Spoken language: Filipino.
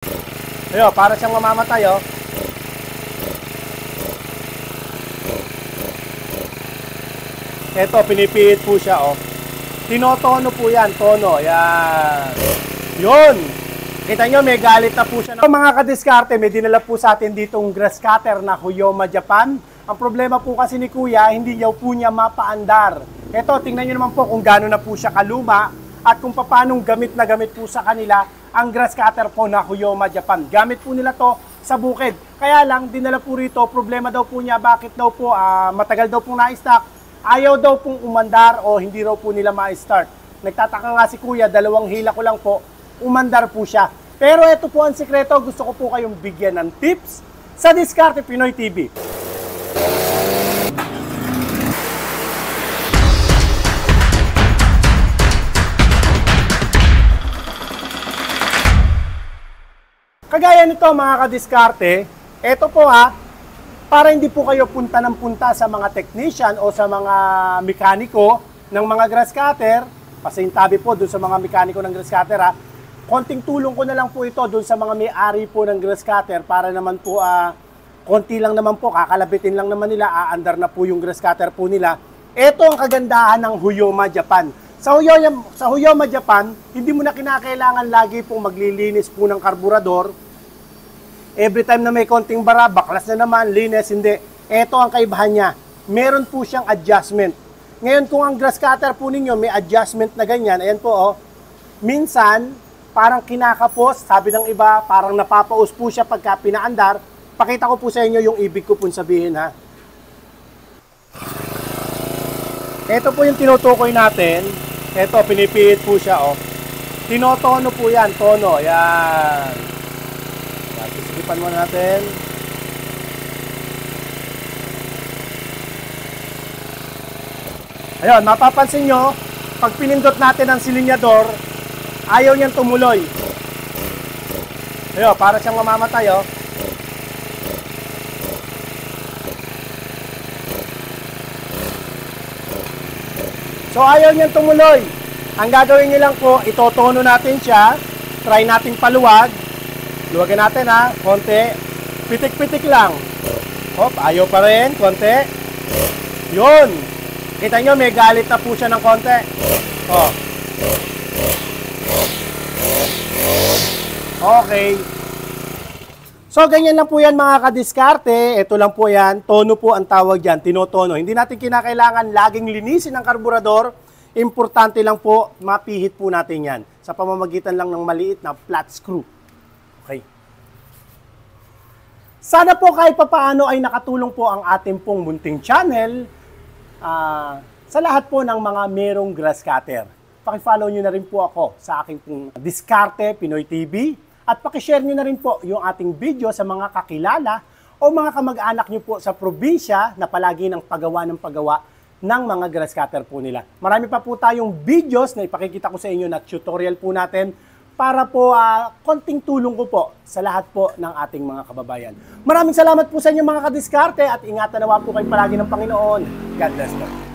Ayun, para siyang mamamatay, oh. Ito, pinipihit po siya, oh. Tinotono po yan, tono. Yan. Yun. Kita nyo, may galit na po siya. Mga kadiskarte, may dinala po sa atin ditong grass cutter na Huyoma Japan. Ang problema po kasi ni Kuya, hindi niya po niya mapaandar. Ito, tingnan nyo naman po kung gaano na po siya kaluma at kung paano gamit na gamit po sa kanila ang grass cutter po na Huyoma Japan. Gamit po nila to sa bukid. Kaya lang, dinala po rito, problema daw po niya, bakit daw po, matagal daw pong na-stock, ayaw daw pong umandar o hindi raw po nila ma-start. Nagtataka nga si Kuya, 2 hila ko lang po, umandar po siya. Pero ito po ang sikreto, gusto ko po kayong bigyan ng tips sa Diskarte Pinoy TV. Kagaya nito mga kadiskarte, ito po para hindi po kayo punta ng punta sa mga technician o sa mga mekaniko ng mga grass cutter, pasintabi po dun sa mga mekaniko ng grass cutter konting tulong ko na lang po ito dun sa mga may-ari po ng grass cutter para naman po, konti lang naman po, kakalabitin lang naman nila, aandar na po yung grass cutter po nila. Ito ang kagandahan ng Huyoma Japan. Sa Huyoma Japan, hindi mo na kinakailangan lagi pong maglilinis po ng karburador. Every time na may konting bara, baklas na naman, linis, hindi. Ito ang kaibahan niya. Meron po siyang adjustment. Ngayon, kung ang grass cutter po ninyo may adjustment na ganyan, ayan po, minsan, parang kinakapos, sabi ng iba, parang napapaus po siya pagka pinaandar. Pakita ko po sa inyo yung ibig ko po sabihin, Ito po yung tinutukoy natin. Ito, pinipihit po siya, Tinotono po yan, tono. Yan. Sisikipan mo natin. Ayun, mapapansin nyo, pag pinindot natin ang silinyador, ayaw niyang tumuloy. Ayun, para siyang mamamatay, So, ayaw niyang tumuloy. Ang gagawin niyo lang po, itotono natin siya. Try nating paluwag. Luwagan natin, konti. Pitik-pitik lang. Hop, ayaw pa rin. Konti. Yun. Kita nyo, may galit na po siya ng konti. Okay. So, ganyan lang po yan mga kadiskarte. Ito lang po yan. Tono po ang tawag dyan. Tinotono. Hindi natin kinakailangan laging linisin ang karburador. Importante lang po, mapihit po natin yan. Sa pamamagitan lang ng maliit na flat screw. Okay. Sana po kahit papaano ay nakatulong po ang ating pong munting channel sa lahat po ng mga merong grass cutter. Paki-follow nyo na rin po ako sa aking pong Diskarte Pinoy TV. At pakishare nyo na rin po yung ating video sa mga kakilala o mga kamag-anak nyo po sa probinsya na palagi ng paggawa ng mga grass cutter po nila. Marami pa po tayong videos na ipakikita ko sa inyo na tutorial po natin para po konting tulong ko po sa lahat po ng ating mga kababayan. Maraming salamat po sa inyo mga kadiskarte at ingatan nawa po kayo palagi ng Panginoon. God bless po.